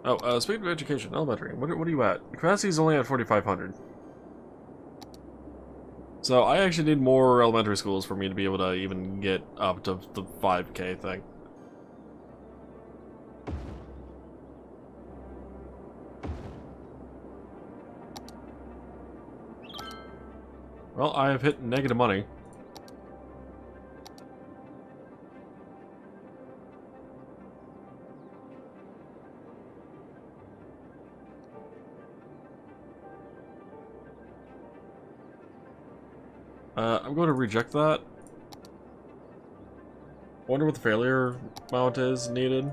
Oh, speaking of education, elementary. What are you at? Capacity is only at 4,500. So I actually need more elementary schools for me to be able to even get up to the 5K thing. Well, I have hit negative money. I'm going to reject that. Wonder what the failure amount is needed.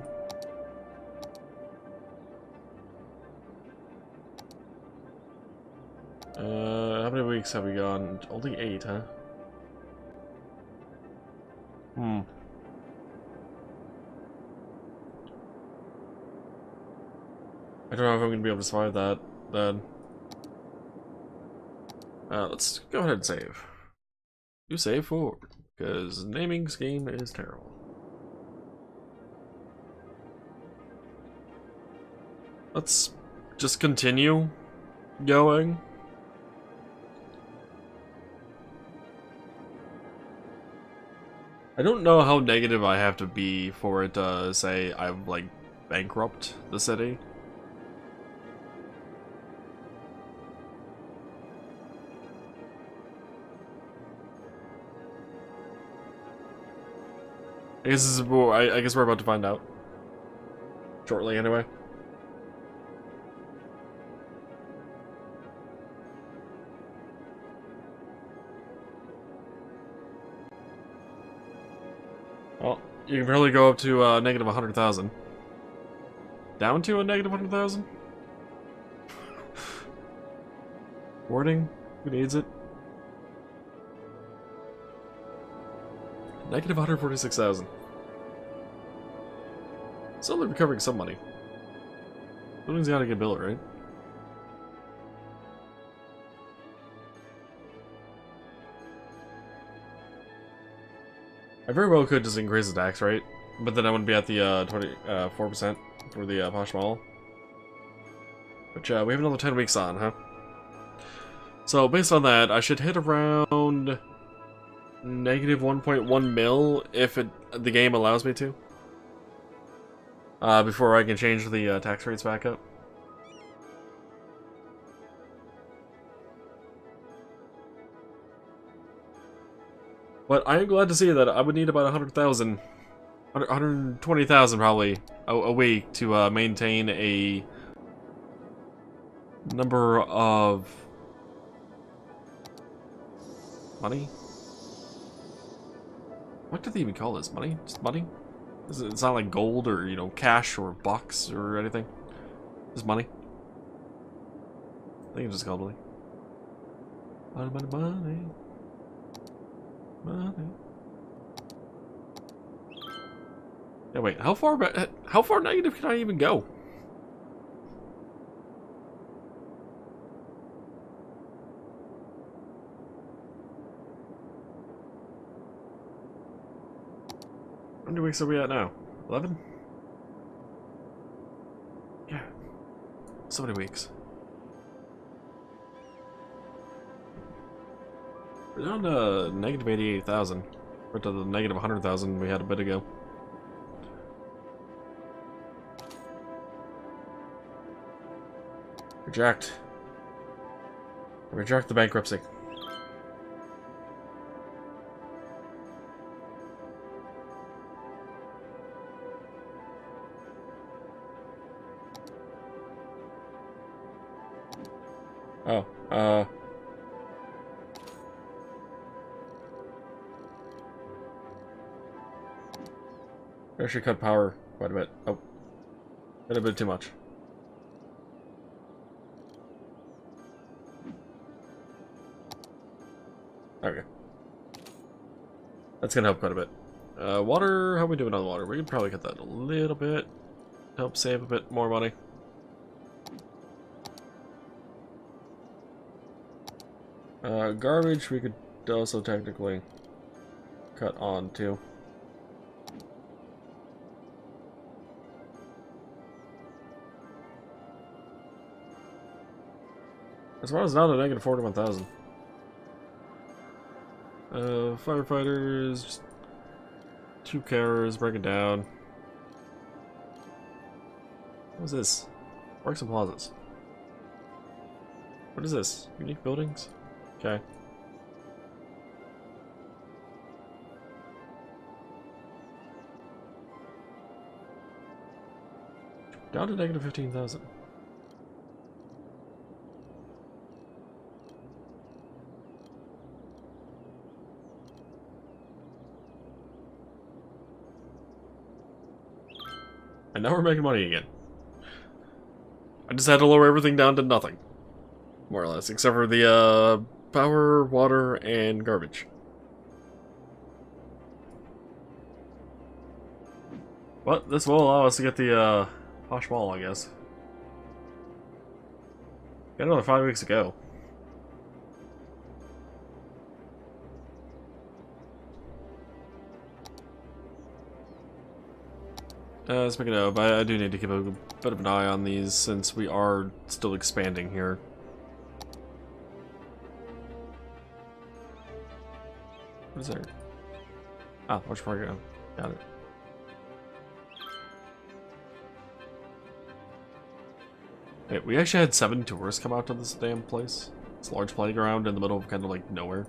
How many weeks have we gone? Only 8, huh? Hmm. I don't know if I'm going to be able to survive that, then. Let's go ahead and save. You save forward, because naming scheme is terrible. Let's just continue going. I don't know how negative I have to be for it to say I've, like, bankrupt the city. I guess this is, I guess we're about to find out. Shortly, anyway. Well, you can probably go up to negative 100,000. Down to a negative 100,000? Warning? Who needs it? Negative 146,000. Still only recovering some money. Something's gotta get built, right? I very well could just increase the tax rate, but then I wouldn't be at the 4% for the Posh Mall. Which, we have another 10 weeks on, huh? So, based on that, I should hit around negative 1.1 mil if the game allows me to. Before I can change the tax rates back up. But I am glad to see that I would need about 100,000, 120,000 probably a week to maintain a number of money. What do they even call this? Money? Just money? It's not like gold or, you know, cash or bucks or anything. Just money. I think it's just called money. Money, money, money. Money. Yeah, wait. How far negative can I even go? How many weeks are we at now? 11? Yeah. So many weeks. We're down to negative 88,000. We're to the negative 100,000 we had a bit ago. Reject. Reject the bankruptcy. Oh, I should cut power quite a bit. Oh, a bit too much. Okay. That's gonna help quite a bit. Water, how are we doing on water? We can probably cut that a little bit. Help save a bit more money. Garbage, we could also technically cut on too. As far as down to negative 41,000. Firefighters, just 2 carriers, break it down. What is this? Works and plazas. What is this? Unique buildings? Okay. Down to negative 15,000. And now we're making money again. I just had to lower everything down to nothing. More or less. Except for the power, water, and garbage. But this will allow us to get the Posh Mall, I guess. Got another 5 weeks to go. Speaking of, I do need to keep a bit of an eye on these since we are still expanding here. What is there? Ah, watch before I go. Got it. Wait, we actually had 7 tourists come out to this damn place. This large playground in the middle of kind of like nowhere.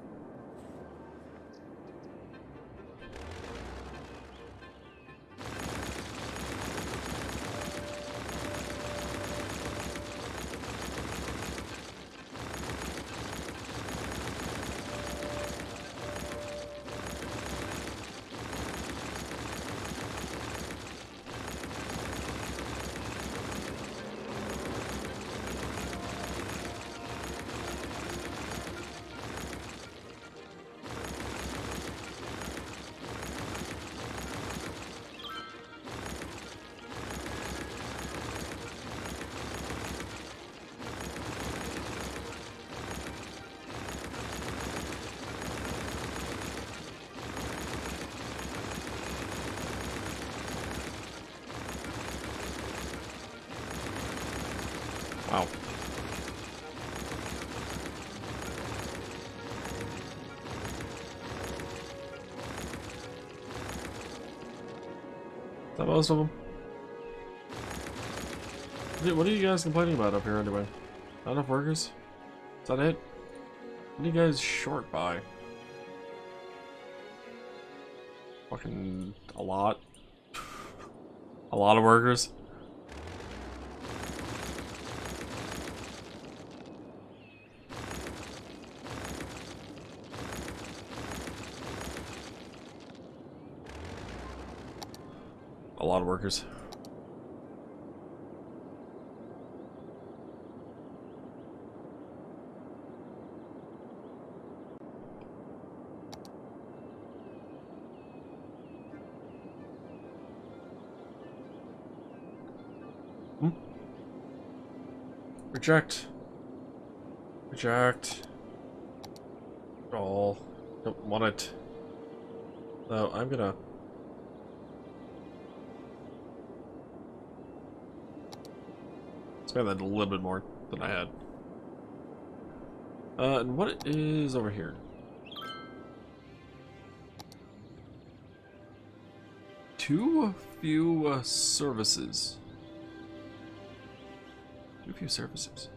Wow. Is that most of them? What are you guys complaining about up here anyway? Not enough workers? Is that it? What are you guys short by? Fucking a lot. A lot of workers. A lot of workers. Reject. Reject. Oh, don't want it. No, I'm gonna. Expand that a little bit more than I had. And what is over here? Too few services. Too few services.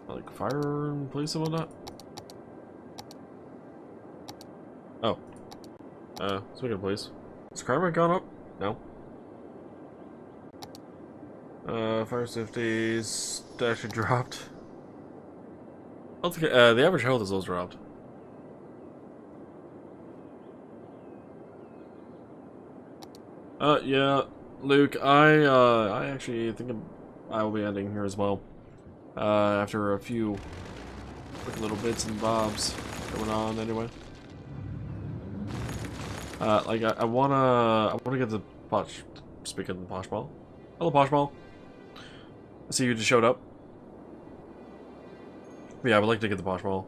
Like fire and police and whatnot? Oh. Speaking of police. Has crime rate gone up? No. Fire safety's actually dropped. I don't think, the average health is also dropped. Yeah, Luke, I actually think I will be ending here as well. After a few quick little bits and bobs going on anyway. Like, I wanna get the Posh, speaking of the Posh Ball. Hello, Posh Ball. I see you just showed up. Yeah, I would like to get the Posh Ball.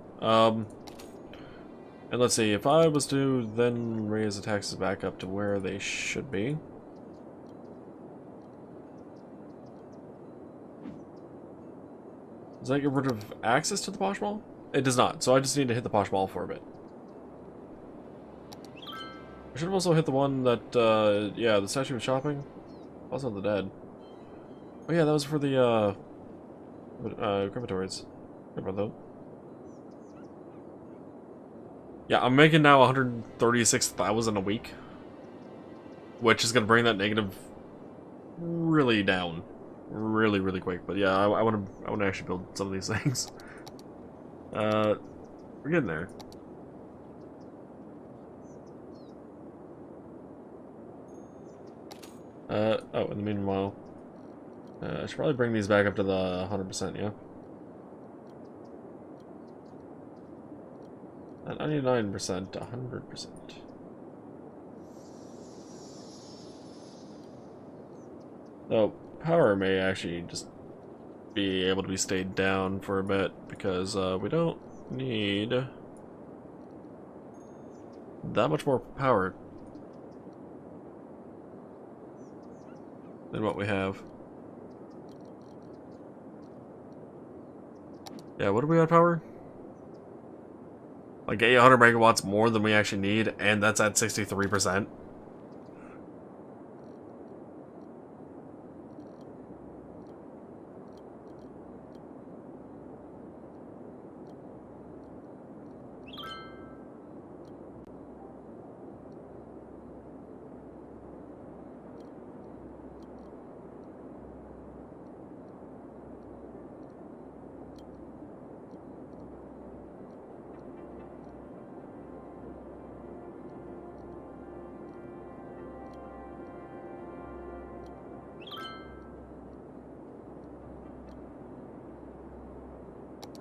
And let's see, if I was to then raise the taxes back up to where they should be. Does that get rid of access to the Posh Mall? It does not, so I just need to hit the Posh Mall for a bit. I should have also hit the one that, yeah, the Statue of Shopping. Also the Dead. Oh yeah, that was for the, crematories. Good about that. Yeah, I'm making now 136,000 a week. Which is going to bring that negative really down. Really, really quick. But yeah, I want to actually build some of these things. We're getting there. Oh, in the meanwhile, I should probably bring these back up to the 100%, yeah? At 99%, 100%. So, power may actually just be able to be stayed down for a bit, because we don't need that much more power than what we have. Yeah, what do we have power? Like 800 megawatts more than we actually need, and that's at 63%.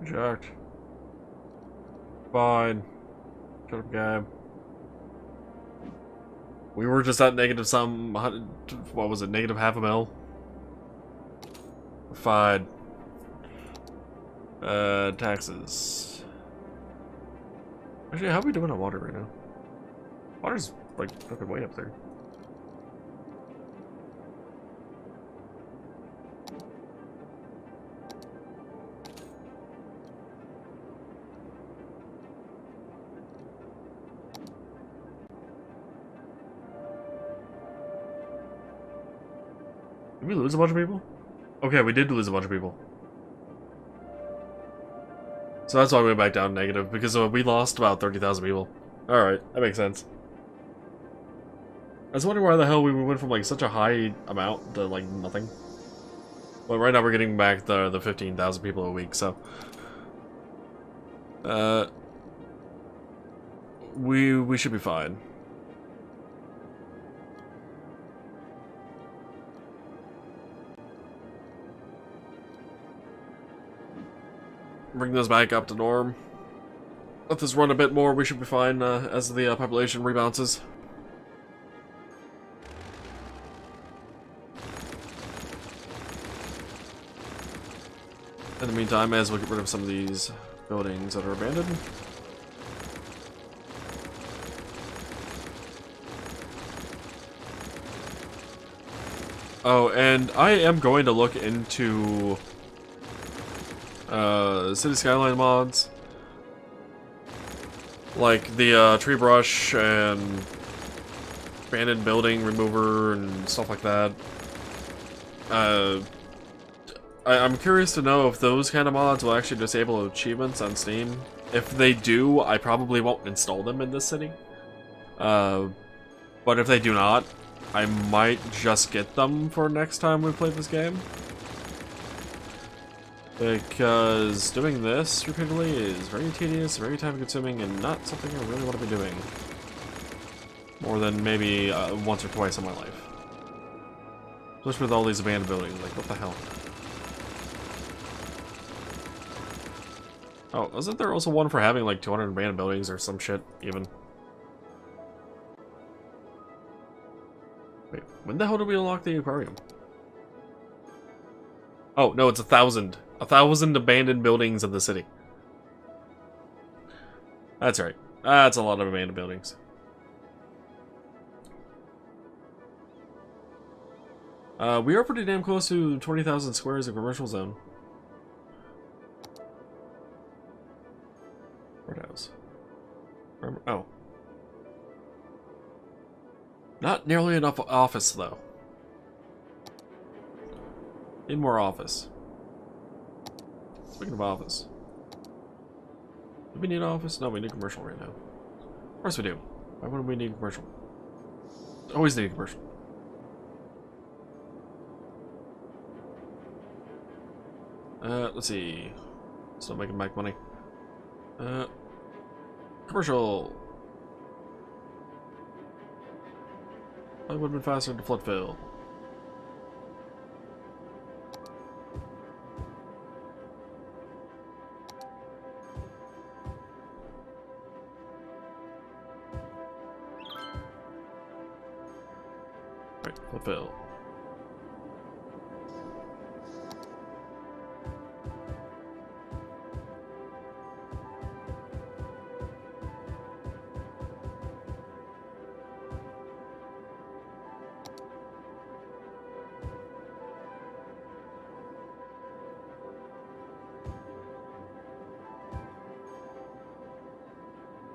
Jacked. Fine. Shut up, Gab. We were just at negative some, what was it, negative half a mil? Fine. Taxes. Actually, how are we doing on water right now? Water's, like, fucking way up there. Did we lose a bunch of people? Okay, we did lose a bunch of people. So that's why we went back down negative, because we lost about 30,000 people. Alright, that makes sense. I was wondering why the hell we went from like such a high amount to like nothing. Well, right now we're getting back the 15,000 people a week, so... We should be fine. Bring those back up to norm. Let this run a bit more, we should be fine as the population rebounces. In the meantime, as we'll get rid of some of these buildings that are abandoned. Oh, and I am going to look into City Skyline mods. Like the tree brush and abandoned building remover and stuff like that. I'm curious to know if those kind of mods will actually disable achievements on Steam. If they do, I probably won't install them in this city. But if they do not, I might just get them for next time we play this game. Because doing this repeatedly is very tedious, very time-consuming, and not something I really want to be doing. More than maybe once or twice in my life. Especially with all these abandoned buildings, like, what the hell? Oh, wasn't there also one for having like 200 abandoned buildings or some shit, even? Wait, when the hell did we unlock the aquarium? Oh, no, it's 1,000. 1,000 abandoned buildings of the city. That's right. That's a lot of abandoned buildings. We are pretty damn close to 20,000 squares of commercial zone. Courthouse. Oh. Not nearly enough office, though. Need more office. Speaking of office. Do we need office? No, we need commercial right now. Of course we do. Why wouldn't we need commercial? Always need commercial. Let's see. Still making back money. Commercial. That would have been faster to Floodville. Right, Floodville.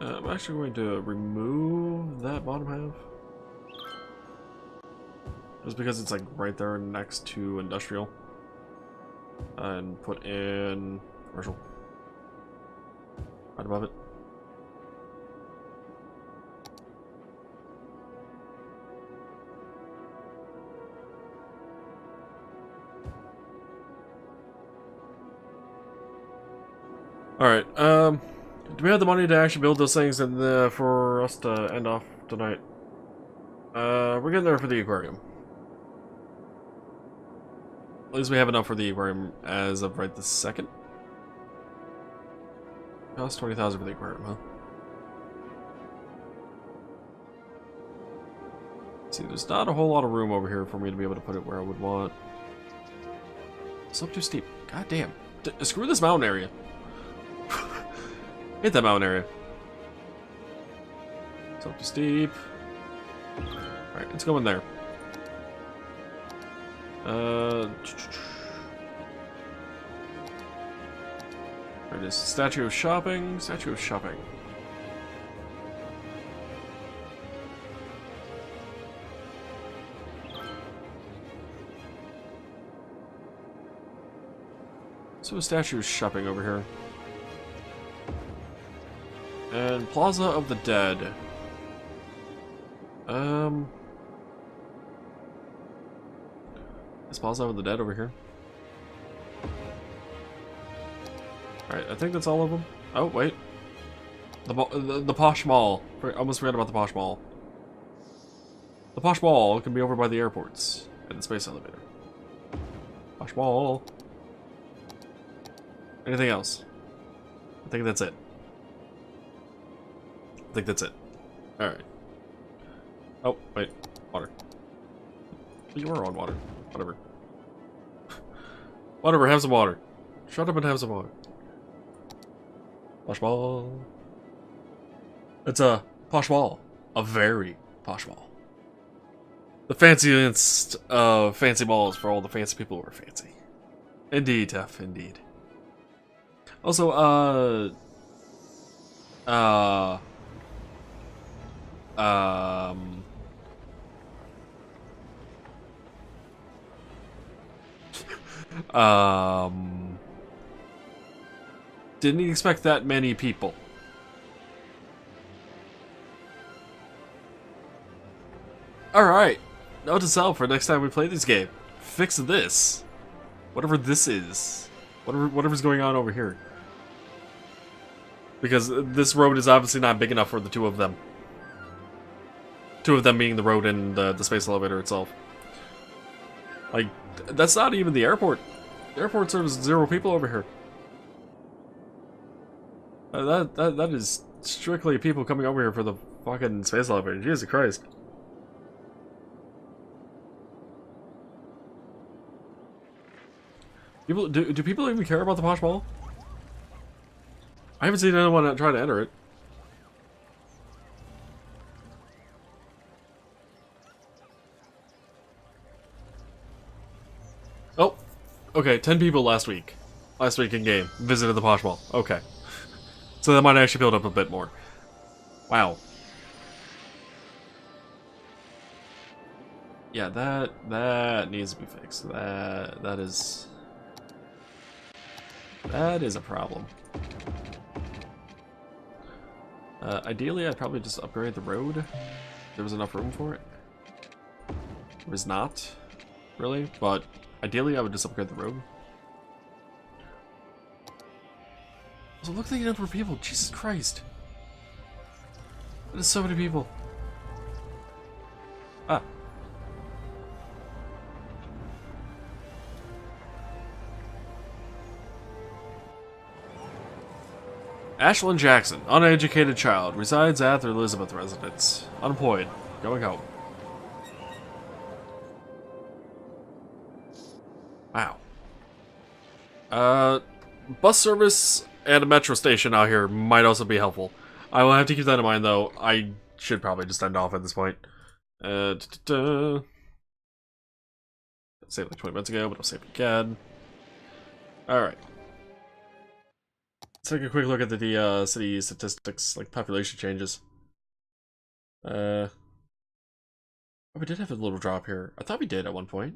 I'm actually going to remove that bottom half. Just because it's like right there next to industrial. And put in commercial. Right above it. Alright, do we have the money to actually build those things and for us to end off tonight? We're getting there for the aquarium. At least we have enough for the aquarium as of right this second. Cost 20,000 for the aquarium, huh? See, there's not a whole lot of room over here for me to be able to put it where I would want. It's up too steep. God damn. Screw this mountain area. Hit that mountain area. It's up too steep. Alright, let's go in there. There it is. Statue of shopping. Statue of shopping. So a statue of shopping over here. And Plaza of the Dead. Is Plaza of the Dead over here? Alright, I think that's all of them. Oh, wait. The Posh Mall. I almost forgot about the Posh Mall. The Posh Mall can be over by the airports and the space elevator. Posh Mall. Anything else? I think that's it. I think that's it. Alright. Oh, wait. Water. You were on water. Whatever. Whatever, have some water. Shut up and have some water. Posh Mall. It's a posh mall. A very posh mall. The fanciest of fancy malls for all the fancy people who are fancy. Indeed, Tuff, indeed. Also, didn't expect that many people. Alright, note to self for next time we play this game. Fix this. Whatever this is. Whatever's going on over here. Because this road is obviously not big enough for the two of them. Two of them being the road and the space elevator itself. Like, that's not even the airport. The airport serves 0 people over here. That is strictly people coming over here for the fucking space elevator. Jesus Christ. People, do people even care about the Posh Mall? I haven't seen anyone try to enter it. Okay, 10 people last week. Last week in game. Visited the Posh Mall. Okay. So that might actually build up a bit more. Wow. Yeah, that needs to be fixed. That is a problem. Ideally, I'd probably just upgrade the road. If there was enough room for it. There is not, really, but ideally I would just upgrade the road. So look at the number of people. Jesus Christ. That is so many people. Ah. Ashlyn Jackson, uneducated child, resides at the Elizabeth residence. Unemployed. Going home. Wow. Bus service and a metro station out here might also be helpful. I will have to keep that in mind, though. I should probably just end off at this point. Saved like 20 minutes ago, but I'll save it again. Alright. Let's take a quick look at the city statistics, like population changes. Oh, we did have a little drop here. I thought we did at one point.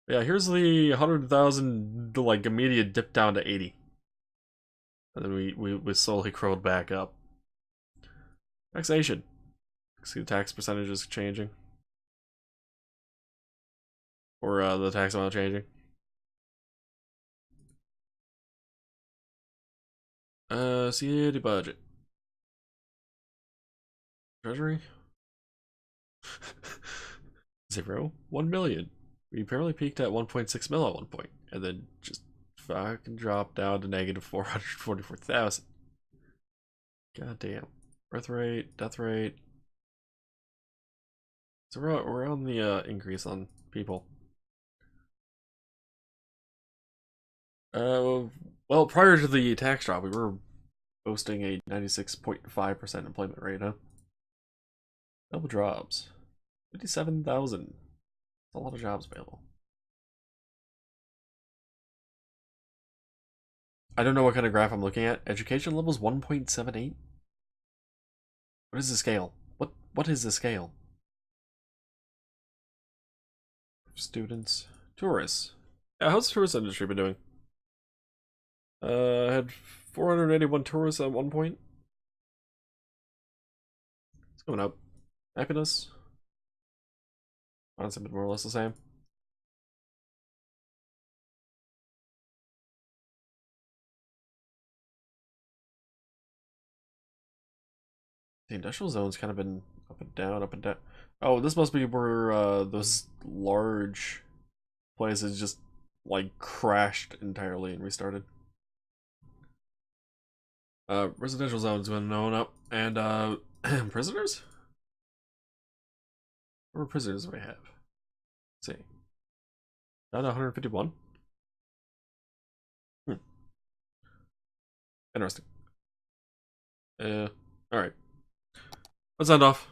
Yeah, here's the 100,000, like, immediate dip down to 80. And then we slowly crawled back up. Taxation. See the tax percentages changing. Or the tax amount changing. City budget. Treasury? 0. 1 million. We apparently peaked at 1.6 mil at one point, and then just fucking dropped down to negative 444,000. God damn. Birth rate, death rate. So we're on the increase on people. Well, prior to the tax drop, we were boasting a 96.5% employment rate, huh? Double jobs. 57,000. That's a lot of jobs available. I don't know what kind of graph I'm looking at. Education levels 1.78? What is the scale? What is the scale? Students. Tourists. Yeah, how's the tourist industry been doing? I had 481 tourists at one point. It's going up. Happiness. Honestly, been more or less the same. The industrial zone's kind of been up and down, up and down. Oh, this must be where those large places just like crashed entirely and restarted. Residential zones been going up, and prisoners? What prisoners do we have? Let's see. Down to 151. Interesting. Alright. Let's end off.